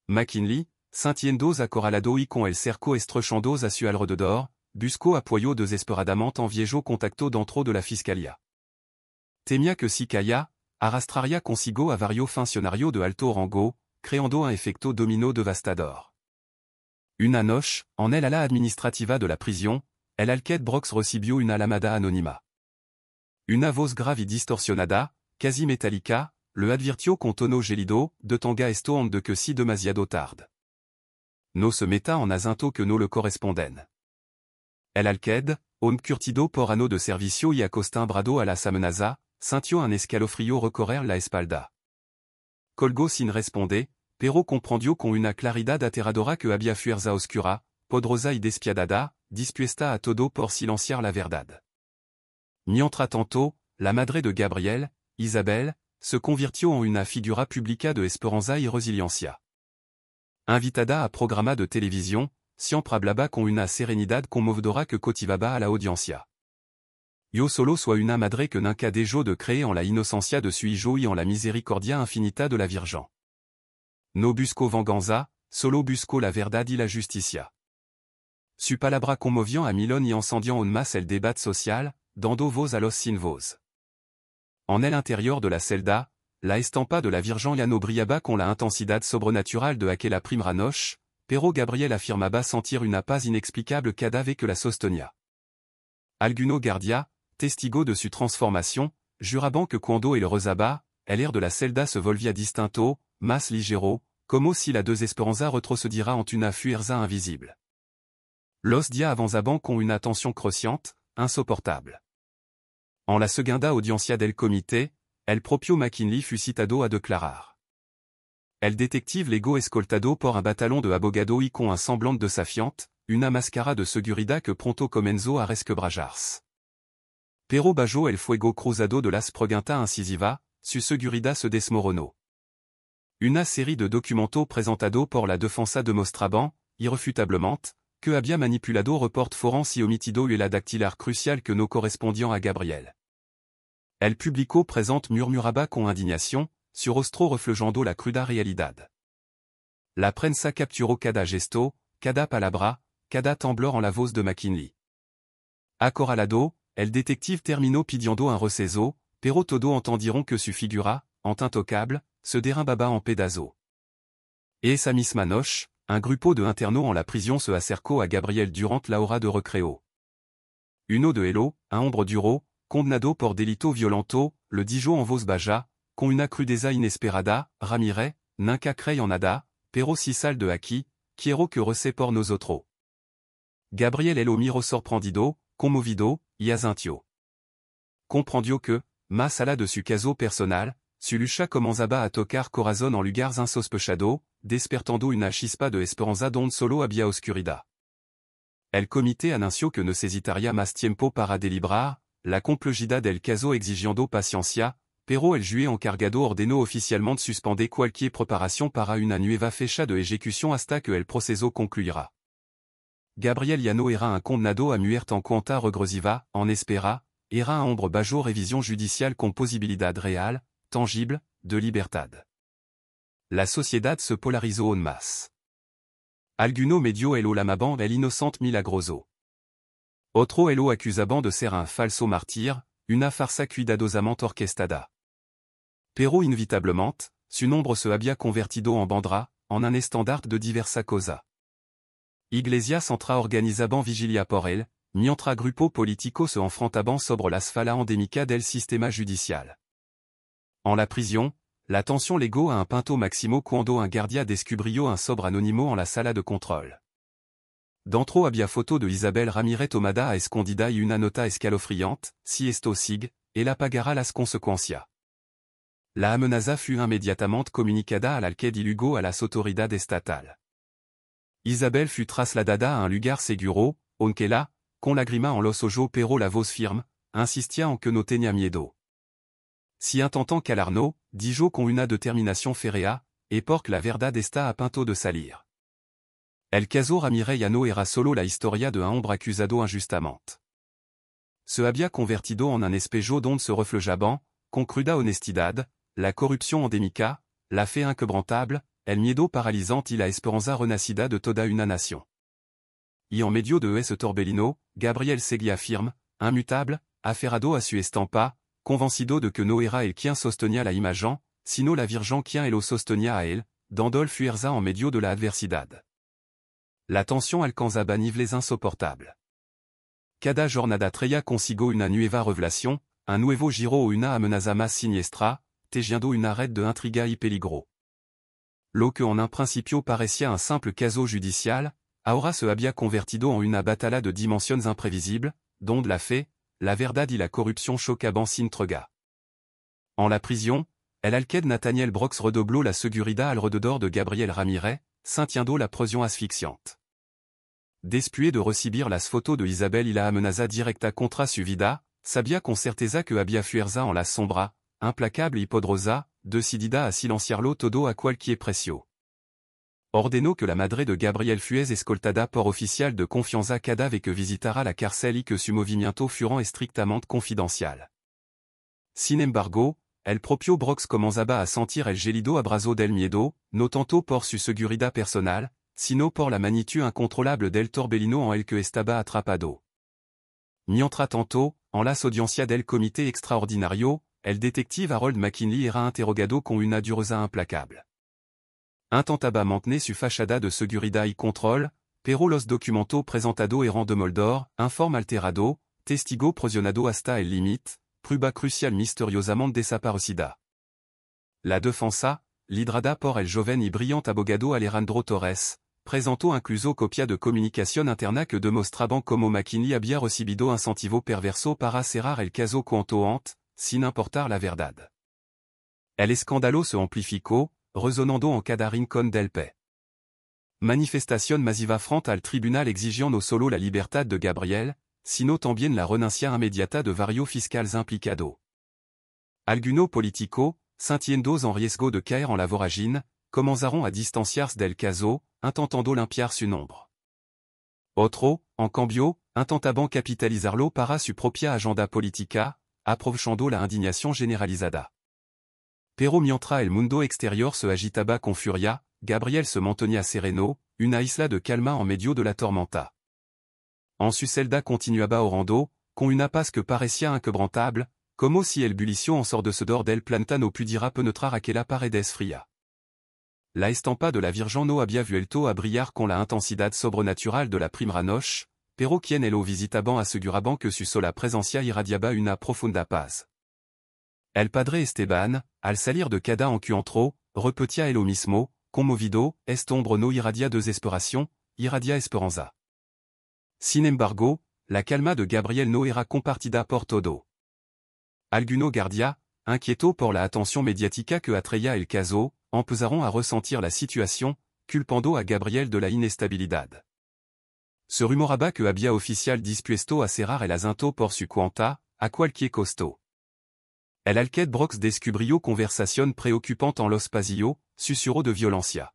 McKinley, sintiendo acorralado y con el cerco estrechando a su alrededor, buscó apoyo desesperadamente en viejo contacto dentro de la fiscalía. Temía que si caía, arrastraría consigo a varios funcionarios de alto rango, creando un efecto dominó devastador. Una noche, en el ala administrativa de la prisión, el alcalde Brox recibió una llamada anónima. Una voz gravi distorsionada, quasi metallica, le advirtio con tono gelido, de tanga esto onde que si demasiado tarde. No se meta en asinto que no le corresponden. El alqued, on curtido por ano de servicio y acostumbrado a las amenazas, sintió un escalofrío recorrer la espalda. Colgó sin responde, pero comprendió con una claridad aterradora que había fuerza oscura, poderosa y despiadada, dispuesta a todo por silenciar la verdad. Mientras tanto, la madre de Gabriel, Isabel, se convirtió en una figura pública de esperanza y resiliencia. Invitada a programa de televisión, siempre hablaba con una serenidad conmovedora que cautivaba a la audiencia. Yo solo soy una madre que nunca dejó de creer en la inocencia de su hijo y en la misericordia infinita de la Virgen. No busco venganza, solo busco la verdad y la justicia. Su palabra conmovió a Milón y encendió en masse el debate social, dando voz a los sin voz. En el interior de la celda, la estampa de la Virgen ya no brillaba con la intensidad sobrenatural de aquella primera noche, pero Gabriel afirmaba sentir una paz inexplicable cada vez que la sostenía. Alguno guardia, testigo de su transformación, juraban que cuando el rezaba, el air de la celda se volvía distinto, más ligero, como si la desesperanza retrocediera en una fuerza invisible. Los dia avanzaban con una tensión creciente, insoportable. En la segunda audiencia del comité, el propio McKinley fut citado a declarar. El detective llegó escoltado por un batallón de abogado y con un semblant de desafiante, una máscara de seguridad que pronto comenzó a resquebrajarse. Pero bajo el fuego cruzado de las preguntas incisivas, su seguridad se desmoronó. Una série de documentos presentados por la defensa demostraban, irrefutablement, que había manipulado report forense y omitido la dactilar crucial que no correspondían a Gabriel. El público presente murmuraba con indignación, su rostro reflejando la cruda realidad. La prensa capturó cada gesto, cada palabra, cada temblor en la voz de McKinley. Acorralado, el detective terminó pidiendo un receso, pero todo entendieron que su figura, en intocable, se derrumbaba en pedazos. Et esa misma noche, un grupo de internos en la prisión se acercó a Gabriel durant la hora de recreo. Uno de ellos, un hombre duro, condenado por delito violento, le dijo en voz baja, con una crudeza inesperada, Ramirez, nunca crey en nada, pero si sal de aquí, quiero que rece por nosotros. Gabriel lo miró sorprendido, conmovido, y asintió. Comprendió que, más allá de su caso personal, su lucha comenzaba a tocar corazón en lugares insospechados, despertando una chispa de esperanza donde solo había oscuridad. El comité anunció que necesitaría más tiempo para deliberar, la complejidad del caso exigiendo paciencia, pero el juez encargado ordenó oficialmente suspender cualquier preparación para una nueva fecha de ejecución hasta que el proceso concluyera. Gabriel Llano era un condenado a muerte en cuenta regresiva, en espera, era un hombre bajo revisión judicial con posibilidad real, tangible, de libertad. La sociedad se polarizó en masse. Alguno medio lo llamaban el inocente milagroso. Otro lo acusaban de ser un falso martyr, una farsa cuidadosamente orquestada. Pero inevitablement, su nombre se había convertido en bandera, en un estandarte de diversa cosa. Iglesias entra organizaban vigilia por él, mientras grupo político se enfrentaban sobre las falas endémicas del sistema judicial. En la prisión, la tensión llegó a un punto máximo cuando un guardia descubrió un sobre anónimo en la sala de control. Dentro había foto de Isabel Ramirez tomada a escondida y una nota escalofriante, si esto sigue, ella pagará las consecuencias. La amenaza fut inmediatamente comunicada al alcalde y luego a las autoridades estatales. Isabel fut trasladada a un lugar seguro, aunque la, con lágrima en los ojos pero la voz firme, insistia en que no tenía miedo. Si intentant calarno, dijo con una determinación férrea, et porque la verdad está a punto de salir. El caso Ramirez Llano era solo la historia de un hombre acusado injustamente. Se había convertido en un espejo donde se reflejaban, con cruda honestidad, la corrupción endémica, la fe inquebrantable, el miedo paralizante y la esperanza renacida de toda una nación. Y en medio de ese torbellino, Gabriel seguía firme, immutable, aferrado a su estampa, convencido de que no era el quien sostenía la imagen, sino la Virgen quien lo sostenía a él, dando fuerza en medio de la adversidad. La tensión alcanzaba niveles insoportables. Cada jornada traía consigo una nueva revelación, un nuevo giro o una amenaza más siniestra, tejiendo una red de intriga y peligro. Lo que en un principio parecía un simple caso judicial, ahora se había convertido en una batalla de dimensiones imprévisibles, donde la fe, la verdad y la corruption chocaban sin trega. En la prisión, el alcalde Nathaniel Brox redobló la seguridad alrededor de Gabriel Ramirez, sintiendo la presión asfixiante. Después de recibir las fotos de Isabel y la amenaza directa contra su vida, sabía con certeza que había fuerza en la sombra, implacable y poderosa, decidida a silenciarlo todo a cualquier precio. Ordenó que la madre de Gabriel fuese escoltada por oficial de confianza cada vez que visitara la cárcel y que su movimiento fuera estrictamente confidencial. Sin embargo, el propio Brox comenzaba a sentir el gélido abrazo del miedo, no tanto por su seguridad personal, sino por la magnitud incontrolable del torbellino en el que estaba atrapado. Mientras tanto, en las audiencias del comité extraordinario, el detective Harold McKinley era interrogado con una dureza implacable. Intentaba mantener su fachada de seguridad y control, pero los documentos presentados eran de Moldor, informe alterado, testigo presionado hasta el límite, prueba crucial misteriosamente desaparecida. La defensa, liderada por el joven y brillante abogado Alejandro Torres, presentó incluso copia de comunicación interna que demostraban cómo McKinley había recibido incentivo perverso para cerrar el caso cuanto antes, sin importar la verdad. El escándalo se amplificó, resonando en cada rincón del país. Manifestación masiva frente al tribunal exigiendo no solo la libertad de Gabriel, sino también la renuncia inmediata de varios fiscales implicados. Algunos políticos, sintiendo en riesgo de caer en la voragine, comenzaron a distanciarse del caso, intentando limpiar su nombre. Otros, en cambio, intentaban capitalizarlo para su propia agenda política, aprovechando la indignación generalizada. Pero mientras el mundo exterior se agitaba con furia, Gabriel se mantenía sereno, una isla de calma en medio de la tormenta. En su celda continuaba orando, con una paz que parecía inquebrantable, como si el bullicio ensordecedor del plantano pudiera penetrar aquella paredes fría. La estampa de la Virgen no había vuelto a brillar con la intensidad sobrenatural de la primera noche, pero quien lo visitaban aseguraban que su sola presencia irradiaba una profunda paz. El padre Esteban, al salir de cada encuentro, repetía lo mismo, conmovido, este hombre no irradia desesperación, irradia esperanza. Sin embargo, la calma de Gabriel no era compartida por todo. Algunos guardias, inquietos por la atención mediática que atraía el caso, empezaron a ressentir la situación, culpando a Gabriel de la inestabilidad. Se rumoraba que había oficial dispuesto a cerrar el asunto por su cuenta, a cualquier costo. El alcalde Brox descubrió conversación preocupante en los pasillos, susurró de violencia.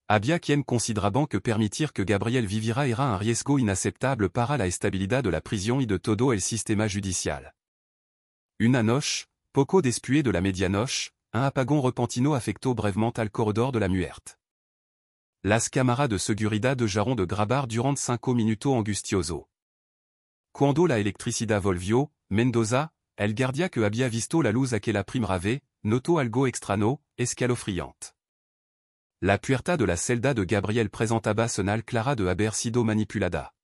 Había quien consideraban que permitir que Gabriel viviera era un riesgo inaceptable para la estabilidad de la prisión y de todo el sistema judicial. Una noche, poco después de la medianoche, un apagón repentino afectó brevemente al corredor de la muerte. Las cámaras de seguridad dejaron de grabar durante 5 minutos angustiosos. Cuando la electricidad volvió, Mendoza, el guardia que había visto la luz aquella primera vez, notó algo extraño, escalofriante. La puerta de la celda de Gabriel presentaba señal clara de haber sido manipulada.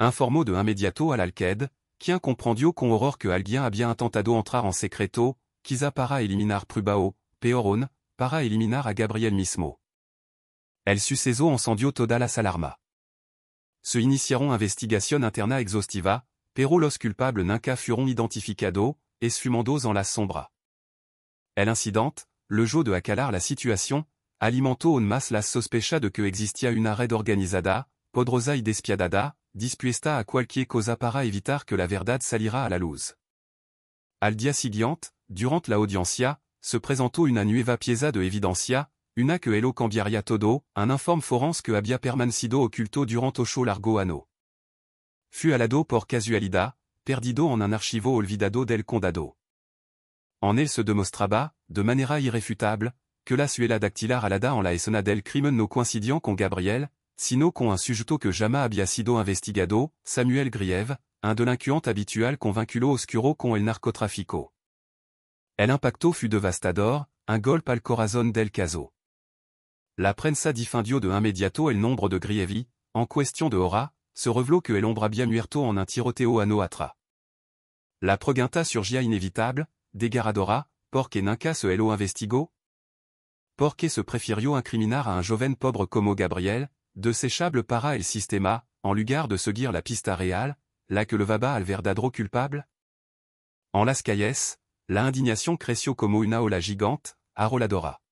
Informó de inmediato al alcalde, quien comprendió con horror que alguien había intentado entrar en secreto, quizá para eliminar pruebas, peor aún, para eliminar a Gabriel mismo. El suceso encendió toda las alarmas. Se iniciaron investigación interna exhaustiva, pero los culpables nunca fueron identificados, esfumados en la sombra. El incident, le jeu de acalar la situación, alimentó en más las sospechas de que existía una red organizada, poderosa y despiadada, dispuesta a cualquier cosa para evitar que la verdad saliera a la luz. Al día siguiente, durante la audiencia, se presentó una nueva pieza de evidencia, una que lo cambiaría todo, un informe forense que había permanecido oculto durante 8 largos años. Fue hallado por casualidad, perdido en un archivo olvidado del condado. En él se demostraba, de manera irrefutable, que la suela dactilar alada en la escena del crimen no coincidían con Gabriel, sino con un sujeto que jamais había sido investigado, Samuel Grieve, un delincuente habitual con vínculo oscuro con el narcotráfico. El impacto fut devastador, un golpe al corazón del caso. La prensa difundió de inmediato el nombre de Grievi, en cuestión de hora, se reveló que el hombre había muerto en un tiroteo a Noatra. La pregunta surgia inevitable, degaradora, porque nunca se lo investigo? Porque se prefirió incriminar a un joven pobre como Gabriel, desechable para el sistema, en lugar de seguir la pista real, la que le vaba al verdadero culpable? En las calles, la indignación creció como una ola gigante, arroladora.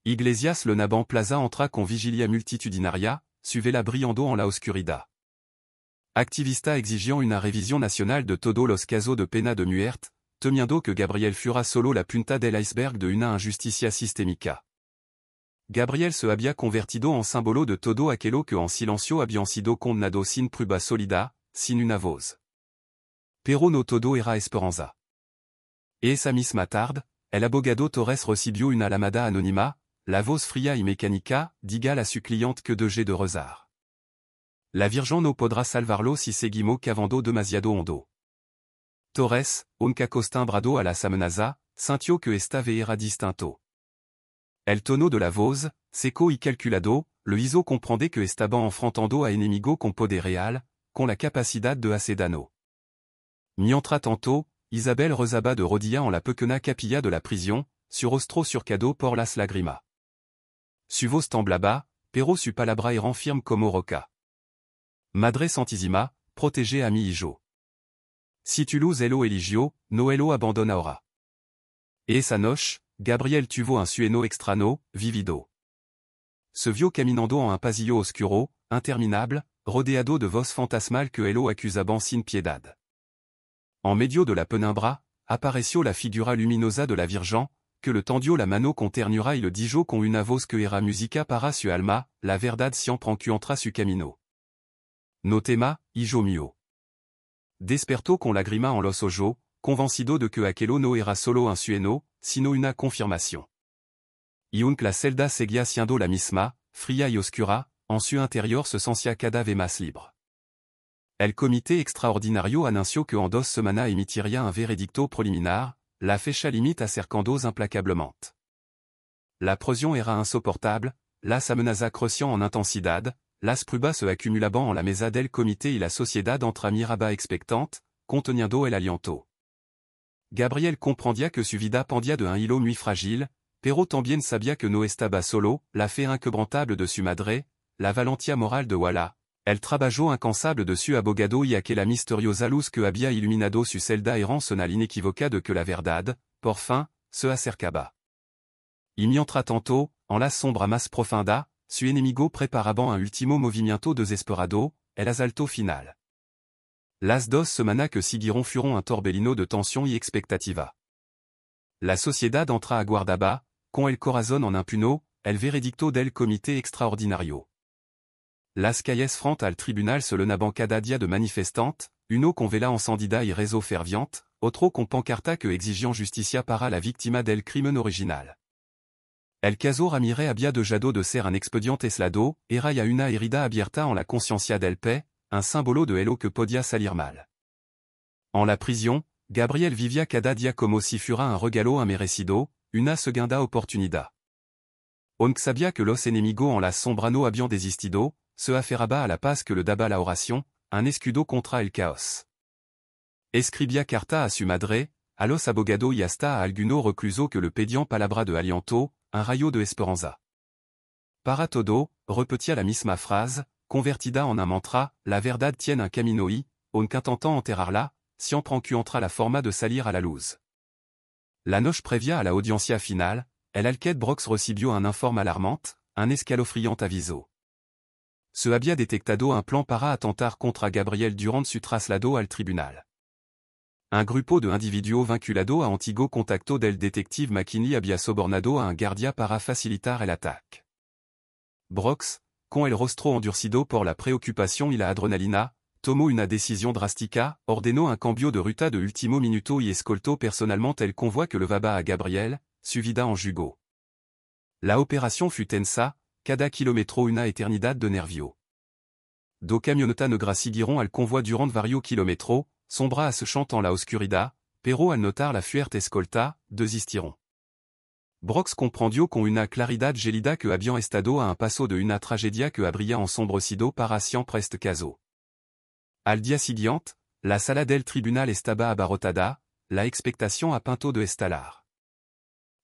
Iglesias le Naban Plaza entra con vigilia multitudinaria, suivela brillando en la oscuridad. Activista exigiant una revisión nacional de todo los casos de pena de muerte, temiendo que Gabriel fuera solo la punta del iceberg de una injusticia sistémica. Gabriel se había convertido en símbolo de todo aquello que en silencio habían sido condenado sin prueba sólida, sin una voz. Pero no todo era esperanza. Esa misma tarde, el abogado Torres recibió una llamada anónima, la voz fría y mecánica, diga la su cliente que deje de rezar. La Virgen no podrá salvarlo si seguimos cavando demasiado hondo. Torres, aunque acostumbrado a las amenazas, sintió que esta vez era distinto. El tono de la voz, seco y calculado, le hizo comprender que estaban enfrentando a enemigo con poder real, con la capacidad de hacer daño. Mientras tanto, Isabel rezaba de rodillas en la pequeña capilla de la prisión, su rostro surcado por las lágrimas. Su voz temblaba, pero su palabra eran firme como roca. Madre Santísima, protege a mi hijo. Si tu luz elo eligio, no elo abandona ahora. Esa noche, Gabriel tuvo un sueño extraño, vivido. Se vio caminando en un pasillo oscuro, interminable, rodeado de voz fantasmal que elo acusaban sin piedad. En medio de la penumbra, apareció la figura luminosa de la Virgen, que le tendió la mano con ternura y le dijo con una voz que era música para su alma, la verdad siempre encuentra su camino. No tema, hijo mío. Despertó con lágrima en los ojos, convencido de que aquello no era solo un sueño, sino una confirmación. Y aunque la celda seguía siendo la misma, fría y oscura, en su interior se sentía cada vez más libre. El comité extraordinario anunció que en 2 semanas emitiría un veredicto preliminar, la fecha limite acercando implacablement. La presión era insoportable, las amenazas crecían en intensidad, las pruebas se acumulaban en la mesa del comité y la sociedad entra miraba expectante, conteniendo el aliento. Gabriel comprendía que su vida pendía de un hilo muy fragile, pero también sabía que no estaba solo, la fe inquebrantable de su madre, la valentía moral de Walla, el trabajo incansable de su abogado y aquella misteriosa luz que había iluminado su celda eran señal inequívoca de que la verdad, por fin, se acercaba. Y mientras tanto, en la sombra más profunda, su enemigo preparaba un último movimiento desesperado, el asalto final. Las 2 semanas que siguieron fueron un torbellino de tensión y expectativa. La sociedad entra aguardaba, con el corazón en impuno, el veredicto del comité extraordinario. Las calles frente al tribunal se lenaban cada día de manifestantes, uno con vela encendida y rezo ferviente, otro con pancarta que exigian justicia para la víctima del crimen original. El caso Ramírez había dejado de ser un expediente aislado, era ya una herida abierta en la conciencia del P, un símbolo de lo que podía salir mal. En la prisión, Gabriel vivía cada día como si fuera un regalo inmerecido, una segunda oportunidad. Aunque sabía que los enemigos en la sombra no habían desistido, se aferraba a la paz que le daba la oración, un escudo contra el caos. Escribía carta a su madre, a los abogados y hasta a alguno recluso que le pedían palabra de aliento, un rayo de esperanza. Para todo, repetía la misma frase, convertida en un mantra, la verdad tiene un camino y, aunque intentant enterrarla, siempre encuentra la forma de salir a la luz. La noche previa a la audiencia final, el alcalde Brox recibió un informe alarmante, un escalofriant aviso. Se había detectado un plan para atentar contra Gabriel durante su traslado al tribunal. Un grupo de individuos vinculado a antiguo contacto del detective McKinley había sobornado a un guardia para facilitar el ataque. Brox, con el rostro endurcido por la preocupación y la adrenalina, tomó una decisión drástica, ordenó un cambio de ruta de último minuto y escoltó personalmente el convoi que levaba a Gabriel, su vida en jugo. La operación fut tensa, cada kilómetro una eternidad de nervio. Dos camionetas negras siguieron al convoi durant varios kilómetros, sombra acechant en la oscuridad, pero al notar la fuerte escolta, desistieron. Brox comprendió con una claridad gelida que habían estado a un paso de una tragedia que habría ensombrecido para siempre este caso. Al día siguiente, la sala del tribunal estaba abarrotada, la expectación a punto de estallar.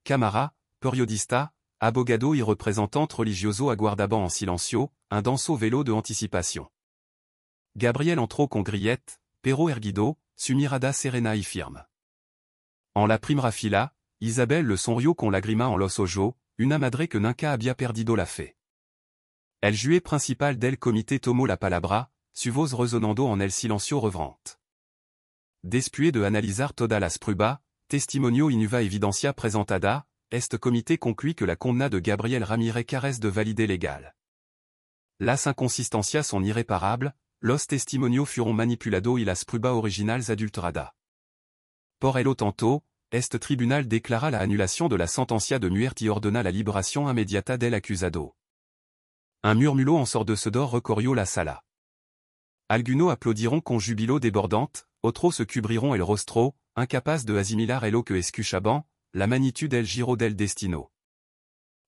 Cámara, periodista, abogado y representante religioso aguardaban en silencio, un denso velo de anticipation. Gabriel entró con grillette, pero erguido, su mirada serena y firme. En la primera fila, Isabel le sonrió con lágrima en los ojos, una madre que nunca había perdido la fe. El juez principal del comité tomó la palabra, su voz resonando en el silencio reverente. Después de analizar toda las pruebas, testimonio y nueva evidencia presentada, este comité conclut que la condena de Gabriel Ramírez carece de validez legal. Las inconsistencias son irreparables, los testimonios fueron manipulados y las pruebas originales adulteradas. Por el lo tanto, este tribunal déclara la annulation de la sentencia de muerte y ordonna la liberación inmediata del acusado. Un murmullo ensordecedor recorrió la sala. Algunos aplaudiront con jubilo débordante, otros se cubriront el rostro, incapaz de asimilar lo que escuchaban, la magnitud del giro del destino.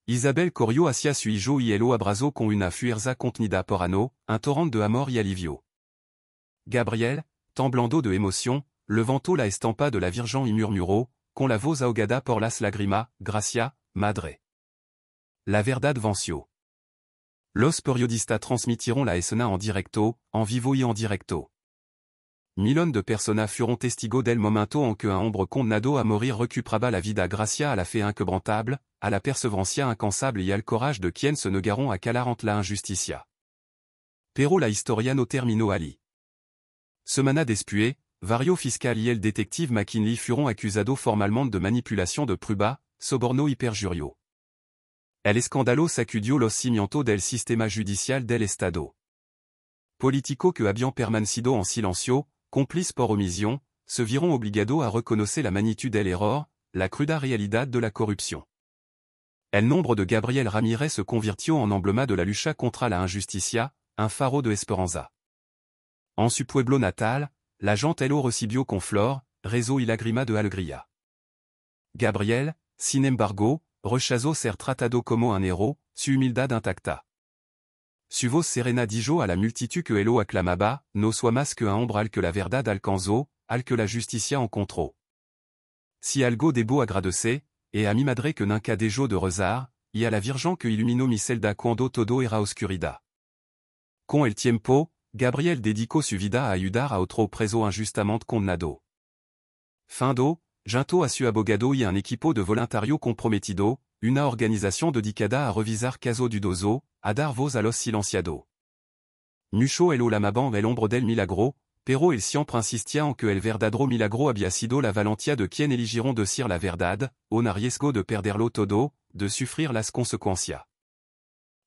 Isabel corrió hacia su hijo y lo abrazó con una fuerza contenida por ano, un torrent de amor y alivio. Gabriel, temblando de emoción, levantó la estampa de la Virgen y murmuró, con la voz ahogada por las lágrimas, Gracia, madre. La verdad venció. Los periodistas transmitieron la escena en directo, en vivo y en directo. Millones de personas fueron testigos del momento en que un hombre condenado a morir recuperaba la vida gracias a la fe inquebrantable, a la perseverancia incansable y al courage de quienes se negaron a calar ante la injusticia. Pero la historia no terminó allí. Semana después, varios fiscal y el detective McKinley fueron acusados formalmente de manipulación de pruebas, soborno y perjurio. El escándalo sacudió los cimientos del sistema judicial del Estado. Políticos que habían permanecido en silencio, complices por omisión, se vieron obligados a reconocer la magnitud del error, la cruda realidad de la corrupción. El nombre de Gabriel Ramírez se convirtió en emblema de la lucha contra la injusticia, un faro de esperanza. En su pueblo natal, la gente lo recibió con flor, rezo y lágrima de alegría. Gabriel, sin embargo, rechazó ser tratado como un héroe, su humildad intacta. Su voz serena dijo a la multitud que lo aclamaba, no soit más que un hombre al que la verdad alcanzó, al que la justicia encontró. Si algo debo agradecer, et a mi madre que nunca dejó de rezar, y a la Virgen que iluminó mi celda cuando todo era oscuridad. Con el tiempo, Gabriel dedicó su vida a ayudar a otro preso injustamente condenado. Findo, junto a su abogado y un equipo de voluntario comprometido, una organización dedicada a revisar caso dudoso, a dar voz a los silenciados. Mucho el lamaban el hombre del milagro, pero el siempre insistía en que el verdadero milagro había sido la valentía de quien eligieron decir la verdad, on riesgo de perderlo todo, de sufrir las consecuencias.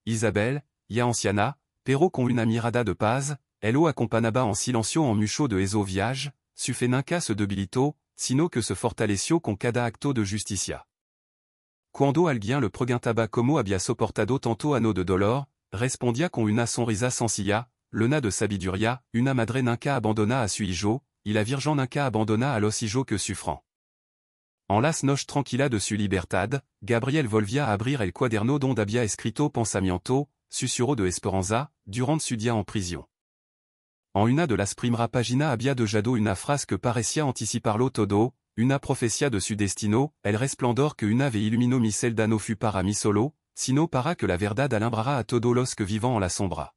Isabel, ya anciana, pero con una mirada de paz, el lo acompañaba en silencio en mucho de esos viajes, su fe nunca se debilitó, sino que se fortaleció con cada acto de justicia. Cuando alguien le preguntaba cómo había soportado tanto ano de dolor, respondía con una sonrisa sencilla, llena de sabiduría, una madre nunca abandona a su hijo, y la Virgen nunca abandona a los hijos que sufran. En las noches tranquilas de su libertad, Gabriel volvía a abrir el cuaderno donde había escrito pensamiento, susurro de esperanza, durant su día en prisión. En una de las primeras páginas había dejado una frase que parecía anticiparlo todo, una profecía de su destino, el resplandor que una ve iluminó mi celda no fut para mí solo, sino para que la verdad alumbrara a todos los que vivan en la sombra.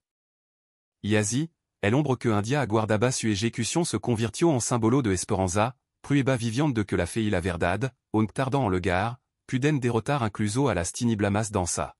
Y así, el hombre que un día aguardaba su ejecución se convirtió en símbolo de esperanza, prueba viviente de que la fe y la verdad, aun tardant en lugar, puden derrotar incluso a las tinieblas más densas.